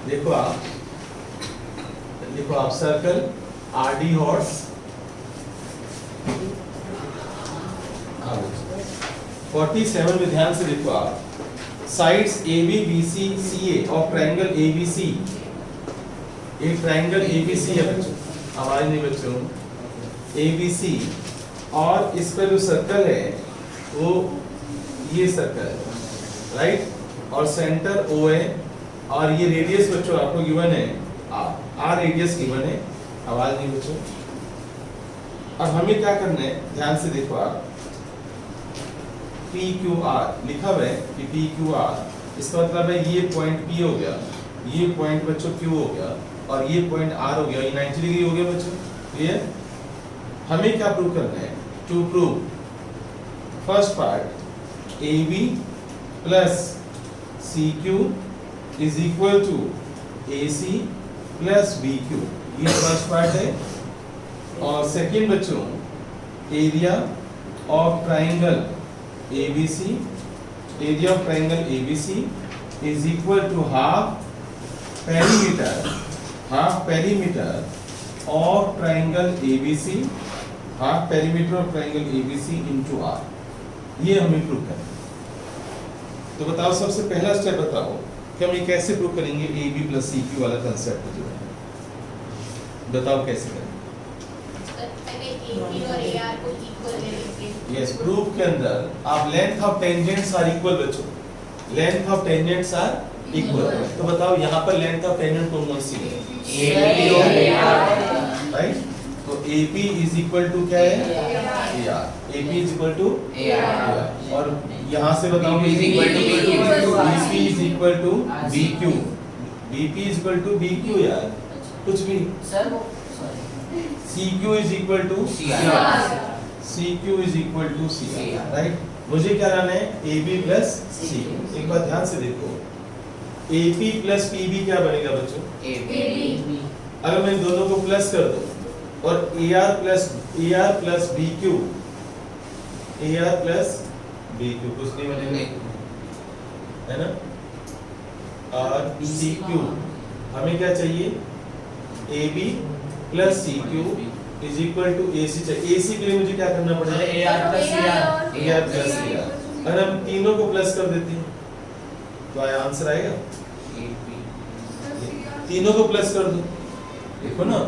देखो आप circle RD horse 47 में ध्यान से देखो आप, sides AB BC CA of triangle ABC, एक ट्रायंगल ABC है बच्चों, आवाज नहीं बच्चों, ABC, और इस पर जो सर्कल है वो ये सर्कल है, राइट, और सेंटर O है, और ये रेडियस बच्चों आपको गिवन है R रेडियस गिवन है, आवाज नहीं बच्चों। अब हमें क्या करना है, ध्यान से देखो आप, PQR लिखा हुआ है कि PQR, इसका मतलब है ये पॉइंट P हो गया, ये पॉइंट बच्चों Q हो गया, और ये पॉइंट R हो गया, ये 90 डिग्री हो गया बच्चों, क्लियर। हमें क्या प्रूव करना है, to prove first part AB plus CQ is equal to AC plus BQ, ये फर्स्ट पार्ट है। और सेकेंड बच्चों, area of triangle ABC, area of triangle ABC is equal to half perimeter of triangle ABC, half perimeter of triangle ABC into R, ये हमें prove करना है। तो बताओ, सबसे पहला स्टेप बताओ कि हम ये कैसे प्रूव करेंगे, AB प्लस CQ वाला कंसेप्ट जो है, बताओ कैसे करेंगे। यस, प्रूफ के अंदर आप length of tangents are equal बच्चों, length of tangents are equal, तो बताओ यहाँ पर लेंथ ऑफ टेंजेंट कौन सी है, राइट, तो AP इज इक्वल टू क्या है, AR, AP is equal to AR, और यहाँ से बताओ BP is equal to BQ, BP is equal to BQ यार, कुछ भी sir, CQ is equal to CR, CQ is equal to CR, right. मुझे क्या लाना है, AB प्लस CQ। एक बार ध्यान से देखो, AP प्लस PB क्या बनेगा बच्चों, AB। अगर मैं इन दोनों को प्लस कर दूं और AR plus BQ, AR plus BQ कुछ नहीं बनेगा, है ना। और CQ हमें क्या चाहिए, AB plus CQ is equal to AC चाहिए। AC के लिए मुझे क्या करना पड़ेगा, AR प्लस CR। अगर हम तीनों को प्लस कर देते हैं तो आंसर आएगा, तीनों को प्लस कर दो, देखो ना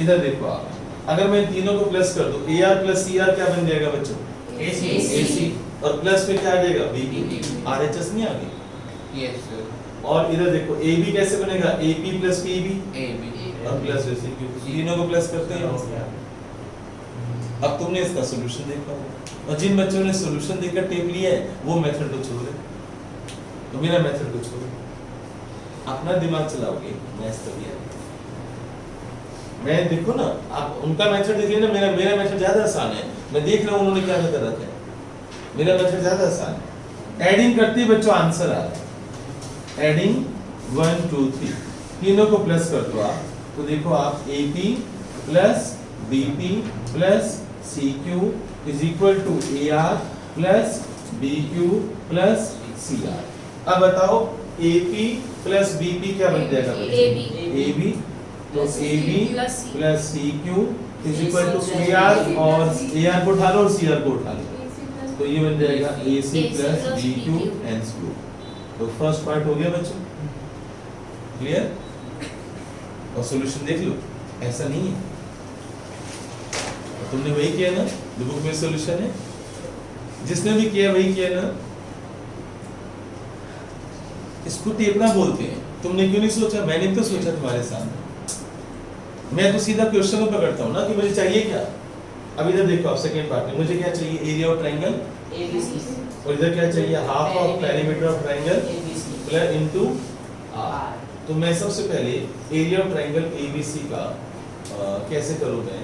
इधर देखो आप, अगर मैं तीनों को प्लस कर दूं, AR प्लस CR क्या बन जाएगा बच्चों, AC, और प्लस में क्या आ जाएगा, BQ, RHS नहीं आ गई, यस सर। और इधर देखो AB कैसे बनेगा, AP प्लस PB, और प्लस CQ, तीनों को प्लस करते हैं। अब तुमने इसका सॉल्यूशन देखा होगा, और जिन बच्चों ने सॉल्यूशन देखकर टेप लिया है वो मेथड को छोड़ दे, तो मेरा मेथड को छोड़ो, अपना दिमाग चलाओगे, मैथ्स तभी आएगा। मैं देखो ना, आप उनका मेथड देखिए ना, मेरा मेथड ज्यादा आसान है, मैं देख रहा हूँ उन्होंने क्या मेथड रखा है, मेरा मेथड ज्यादा आसान है। एडिंग करते बच्चों आंसर आ रहा है, एडिंग 1 2 3, तीनों को प्लस कर दो आप, तो देखो आप AP plus BP plus CQ is equal to AR plus BQ plus CR। अब बताओ AP प्लस BP क्या बन जाएगा, AB, तो AB plus CQ is equal to AR, और AR को उठा लो और CR को उठा लो, तो ये बन जाएगा AC plus BQ and SQ। तो फर्स्ट पार्ट हो गया बच्चों, क्लियर। और सॉल्यूशन देख लो, ऐसा नहीं है, तुमने वही किया ना, जो बुक में सॉल्यूशन है, जिसने भी किया वही किया ना। इसको टेपना बोलते हैं, तुमने क्यों नहीं सोचा, मैंने तो सोचा तुम्हारे सामने, मैं तो सीधा क्वेश्चन को पकड़ता हूँ ना कि मुझे चाहिए क्या। अब इधर देखो आप, सेकंड पार्ट में मुझे क्या चाहिए, एरिया ऑफ ट्रायंगल ABC, और इधर क्या चाहिए, half of perimeter of triangle ABC plus into R। तो मैं सबसे पहले एरिया ऑफ ट्रायंगल ABC का कैसे करूँ मैं,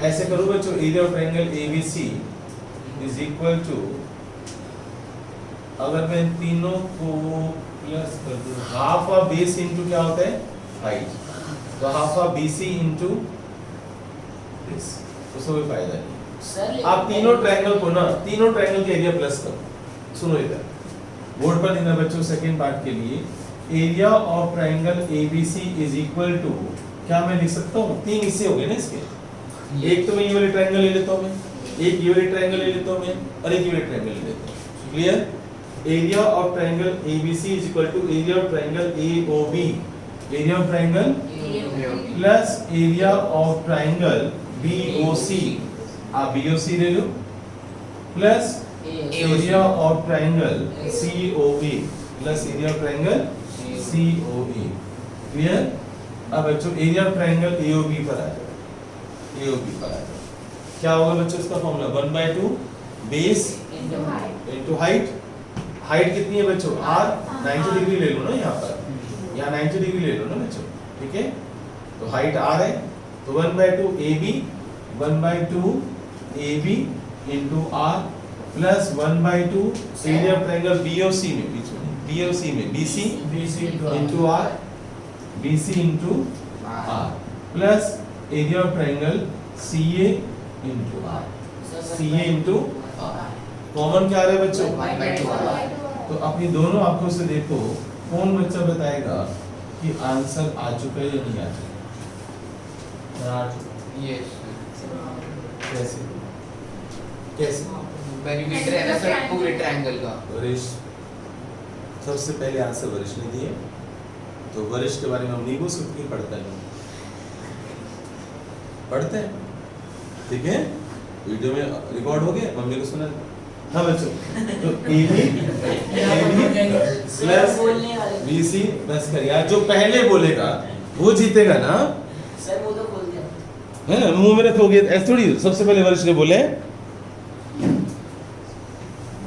ऐसे करूँ बच्चों, area of triangle ABC is equal to, अगर मैं तीनों को प्लस कर दूं, हाफ ऑफ बेस इनटू क्या होता है, हाइट, तो half of BC into this, उसमें कोई फायदा नहीं। आप तीनों ट्रायंगल को ना, तीनों ट्रायंगल के एरिया प्लस करो। सुनो इधर बोर्ड पर देना बच्चों, सेकंड पार्ट के लिए area of triangle ABC is equal to, क्या मैं लिख सकता हूँ, तीन हिस्से हो गए ना इसके, एक तो मैं ये वाले ट्राइंगल ले लेता हूँ मैं, एक ये वाले ट्राइंगल ले लेता हूँ मैं, और एक ये वाले ट्राइंगल ले लेता हूँ। Clear? Area of triangle ABC is equal to area of triangle AOB, area of triangle plus area of triangle BOC, आप BOC ले लो, plus area of triangle COA plus area of triangle COA। Clear? अब बच्चों area of triangle AOB पर आ जाओ, AOB पर आ जाओ, क्या होगा बच्चों इसका formula 1/2 base into height. Height कितनी है बच्चों, R 90 डिग्री ले लो ना यहाँ पर, यहाँ 90 डिग्री ले लो ना बच्चों, ठीक है? तो हाइट R है, तो 1/2 AB 1/2 AB into R plus 1/2 area of triangle BOC में, बीच में BOC में BC into R, BC into R plus area of triangle CA into R, CA into R। Common क्या आ रहा है बच्चों? तो अपनी दोनों आंखों से देखो, कौन बच्चा बताएगा कि आंसर आ चुका है या नहीं आ चुका? यस कैसे कैसे? पेरीमीटर है ना सर पूरे ट्रायंगल का। वरिश सबसे पहले आंसर वरिश ने दिए, तो वरिश के बारे में हम नहीं बोल सकते, पढ़ता है पढ़ते हैं, ठीक है? वीडियो में रिकॉर्ड हो गया, मम्मी को सुना। हाँ बच्चों, तो AB प्लस BC बस कर यार, जो पहले बोलेगा वो जीतेगा ना सर, वो तो बोल दिया है, मुंह में रखोगे ऐसे थोड़ी। सबसे पहले वरिश ने बोले,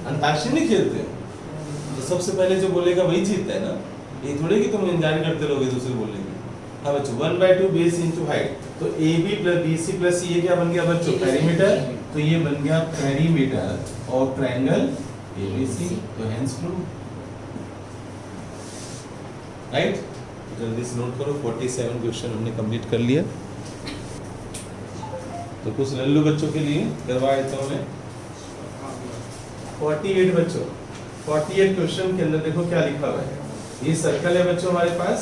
अंताक्षरी नहीं खेलते हो, तो सबसे पहले जो बोलेगा वही जीतता है ना, ये थोड़ी कि तुम इंतजार करते रहोगे दूसरे बोलेंगे। हाँ बच्चों 1/2 बेस इनटू हाइट, तो AB प्लस BC प्लस ये क्या बन गया बच्चों, पेरीमीटर, तो ये बन गया पेरीमीटर ऑफ ट्रायंगल ABC, तो हेंस प्रूव। राइट? जल्दी से नोट करो, 47 क्वेश्चन हमने कंप्लीट कर लिया। तो कुछ लल्लू बच्चों के लिए करवा देता हूं मैं। 48 बच्चों, 48 क्वेश्चन के अंदर देखो क्या लिखा हुआ है। ये सर्कल है बच्चों हमारे पास,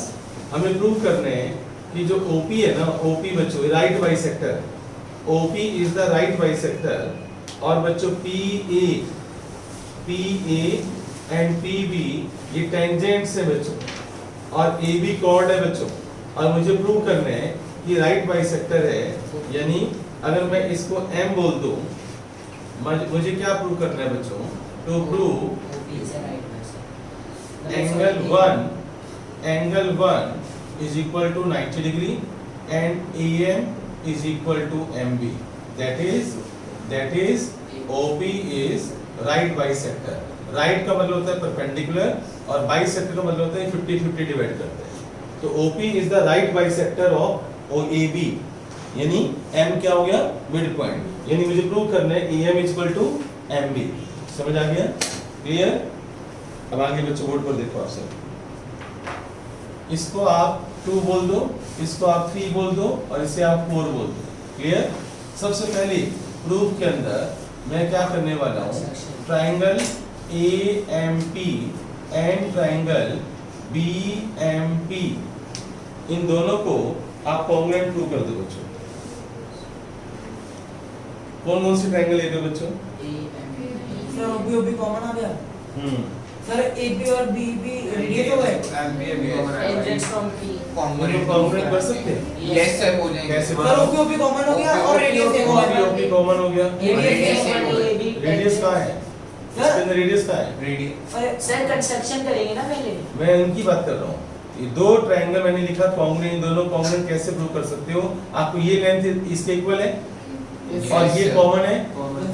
हमें प्रूव करने हैं कि जो OP है ना, OP बच्चों right bisector, OP is the right bisector, और बच्चों PA एंड PB ये टेंजेंट्स है बच्चों, और AB कॉर्ड है बच्चों, और मुझे प्रूव करना है कि राइट बाइसेक्टर है, यानी अगर मैं इसको M बोल दूं, मुझे क्या प्रूव करना है बच्चों, to prove angle 1 is equal to 90 degree and AM is equal to MB, that is OP is right bisector। Right का मतलब होता है परपेंडिकुलर, और बाइसेक्टर का मतलब होता है 50-50 डिवाइड करते हैं। तो OP is the right bisector of OAB, यानी M क्या हो गया, मिड पॉइंट, यानी मुझे प्रूव करना है AM is equal to MB। समझ आ गया? क्लियर? अब आगे बच्चों बोर्ड पर देखो आप सब, इसको आप 2 बोल दो, इसको आप 3 बोल दो, और इसे आप 4 बोल दो। क्लियर? सबसे पहले प्रूफ के अंदर मैं क्या करने वाला हूँ, triangle AMP and triangle BMP, इन दोनों को आप कॉन्ग्रुएंट प्रूव कर दो बच्चों। कौन से ट्राइंगल ले रहे हो बच्चों? सर OP कॉमन आ गया सर, AB और BB रेडियस हो गए, टेंजेंट्स फ्रॉम P कॉन्ग्रुएंट कर सकते हैं? यस सर हो जाएंगे। कैसे सर OP कॉमन हो गया और रेडियस सेम हो गया, OP कॉमन हो गया, रेडियस कहाँ है? सर इसके अंदर रेडियस कहाँ है? रेडियस सर कंस्ट्रक्शन करेंगे ना पहले, मैं इनकी बात कर रहा हूँ। ये दो ट्रायंगल मैंने लिखा कॉन्ग्रुएंट, दोनों कॉन्ग्रुएंट कैसे प्रूव कर सकते हो? आपको ये लेंथ इसके इक्वल है और ये कॉमन है,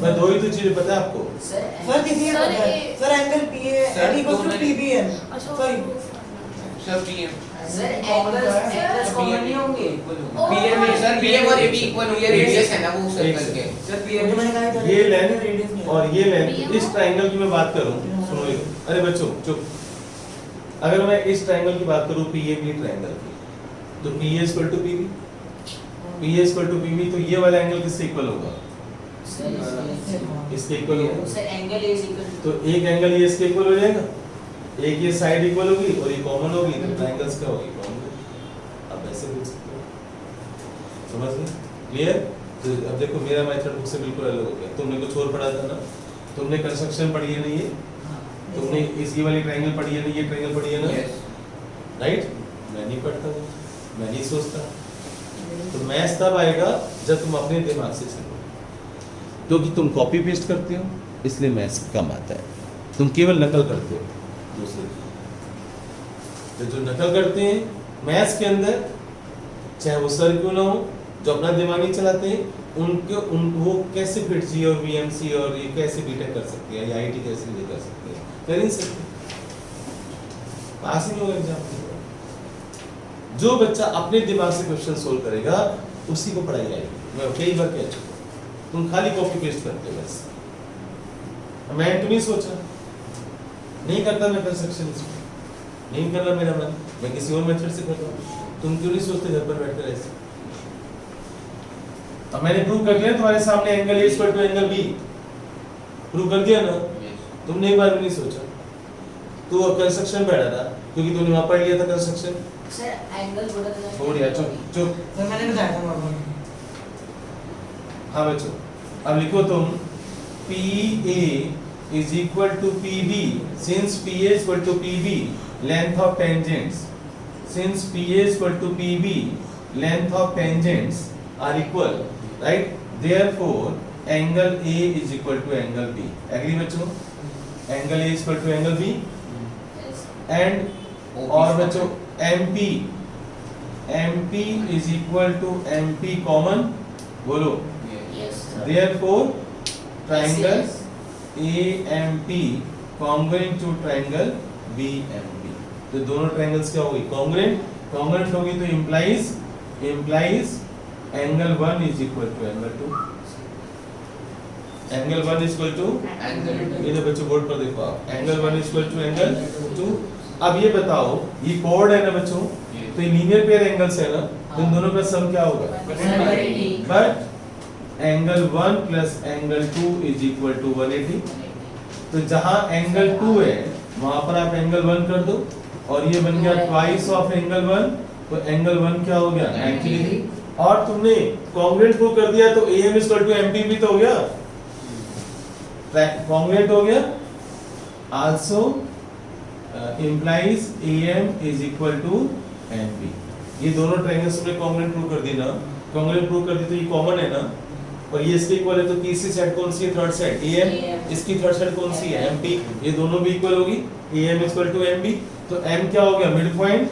मैं दो ही तो चीजें पता है आपको। सर किसी पता है sir, angle PA equals to PBM, sorry sir PM sir angles common नहीं होंगे, PM सर PM और AB इक्वल होंगे, रेडियस है ना वो सर्कल के। सर PM मैंने कहा था ये लेंथ और ये लेंथ, इस ट्रायंगल की मैं बात करूं, सुनो ये, अरे बच्चों चुप। अगर मैं इस ट्रायंगल की बात करूं PAB ट्रायंगल की, तो PA equal to PB, PA equal to PB, तो ये वाला एंगल किससे इक्वल होगा? इसके इक्वल होगा। सर एंगल A इक्वल तो एक एंगल ये इसके इक्वल हो जाएगा, एक ये साइड इक्वल होगी और ये कॉमन होगी, तो क्या होगी कॉन्ग्रुएंट, आप ऐसे लिख सकते हो, समझ गए? क्लियर? तो अब देखो मेरा मेथड बुक से बिल्कुल अलग हो गया। तुमने कुछ और पढ़ा था ना, तुमने कंस्ट्रक्शन पढ़ी है ना, ये तुमने इसी वाली ट्रायंगल पढ़ी है ना, ये ट्रायंगल पढ़ी है ना, राइट? मैं नहीं पढ़ता हूँ, मैं नहीं सोचता। तो मैथ्स तब आएगा जब तुम अपने दिमाग से चलो, क्योंकि तुम कॉपी पेस्ट करते हो इसलिए मैथ्स कम आता है, तुम केवल नकल करते हो दूसरे की। तो जो नकल करते हैं मैथ्स के अंदर, चाहे वो सर क्यों ना हो, जो अपना दिमाग नहीं चलाते हैं, वो कैसे फिट जी और वीएमसी और ये कैसे बीटेक कर सकते हैं, या आईटी कैसे ये कर सकते हैं, कर ही नहीं सकते, पास ही नहीं होगा एग्जाम। जो बच्चा अपने दिमाग से क्वेश्चन सोल्व करेगा उसी को पढ़ाई आएगी। मैं कई बार कह चुका हूं, तुम खाली कॉपी पेस्ट करते हो बस। मैं तो नहीं सोचा, नहीं करता मैं कंस्ट्रक्शन, इसमें नहीं कर रहा मेरा मन, मैं किसी और मेथड से कर रहा हूं। तुम क्यों नहीं सोचते घर पर बैठकर ऐसे? अब मैंने प्रूव कर दिया तुम्हारे सामने, angle A equal to angle B, prove कर दिया ना। तुमने एक बार भी नहीं सोचा, तू कंस्ट्रक्शन बैठा था क्योंकि तूने वहां पढ़ लिया था कंस्ट्रक्शन। सर एंगल बोला था, छोड़ यार, चुप चुप। सर मैंने बताया था नॉर्मल। हाँ बच्चों, अब लिखो तुम PA is equal to PB since PA is equal to PB length of tangents, since PA is equal to PB length of tangents are equal, right? Therefore angle A is equal to angle B. Agree बच्चों? Angle A is equal to angle B and और बच्चों MP is equal to MP common, बोलो। Therefore triangle AMP congruent to triangle BMP। तो दोनों triangles क्या होगी? congruent होगी तो implies angle 1 is equal to angle 2, angle 1 is equal to ये तो बच्चों बोर्ड पर देखो आप, angle 1 is equal to angle 2। अब ये बताओ, ये कोड है ना बच्चों, तो ये लीनियर पेयर एंगल्स है ना, तो इन दोनों का सम क्या होगा? But angle 1 plus angle 2 is equal to 180। तो जहां एंगल 2 है वहां पर आप एंगल 1 कर दो, और ये बन गया ट्वाइस ऑफ एंगल 1, तो एंगल 1 क्या हो गया? 90 डिग्री। और तुमने कॉन्ग्रुएंट प्रूव कर दिया तो AM is equal to MP भी तो हो गया, कॉन्ग्रुएंट हो गया। Also implies AM is equal to MP। ये दोनों ट्रायंगल्स तुमने कॉन्ग्रुएंट प्रूव कर दी ना, कॉन्ग्रुएंट प्रूव कर दी तो ये कॉमन है ना, और ये इसके इक्वल है, तो तीसरी साइड कौन सी है? Third side AM। इसकी थर्ड साइड कौन सी है? MP। ये दोनों भी इक्वल होगी, AM इक्वल टू MB। तो M क्या हो गया? Mid point.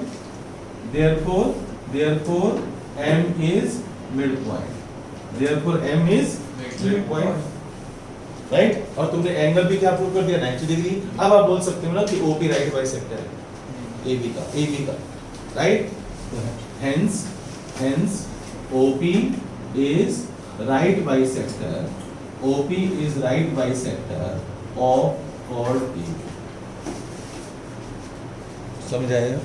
therefore M is mid point, therefore M is mid point, right? और तुमने एंगल भी क्या प्रूव कर दिया? 90 डिग्री। अब आप बोल सकते हो ना कि OP राइट बाइसेक्टर है AB का, right? hence OP is right bisector, OP is right bisector of chord AB। समझ आया?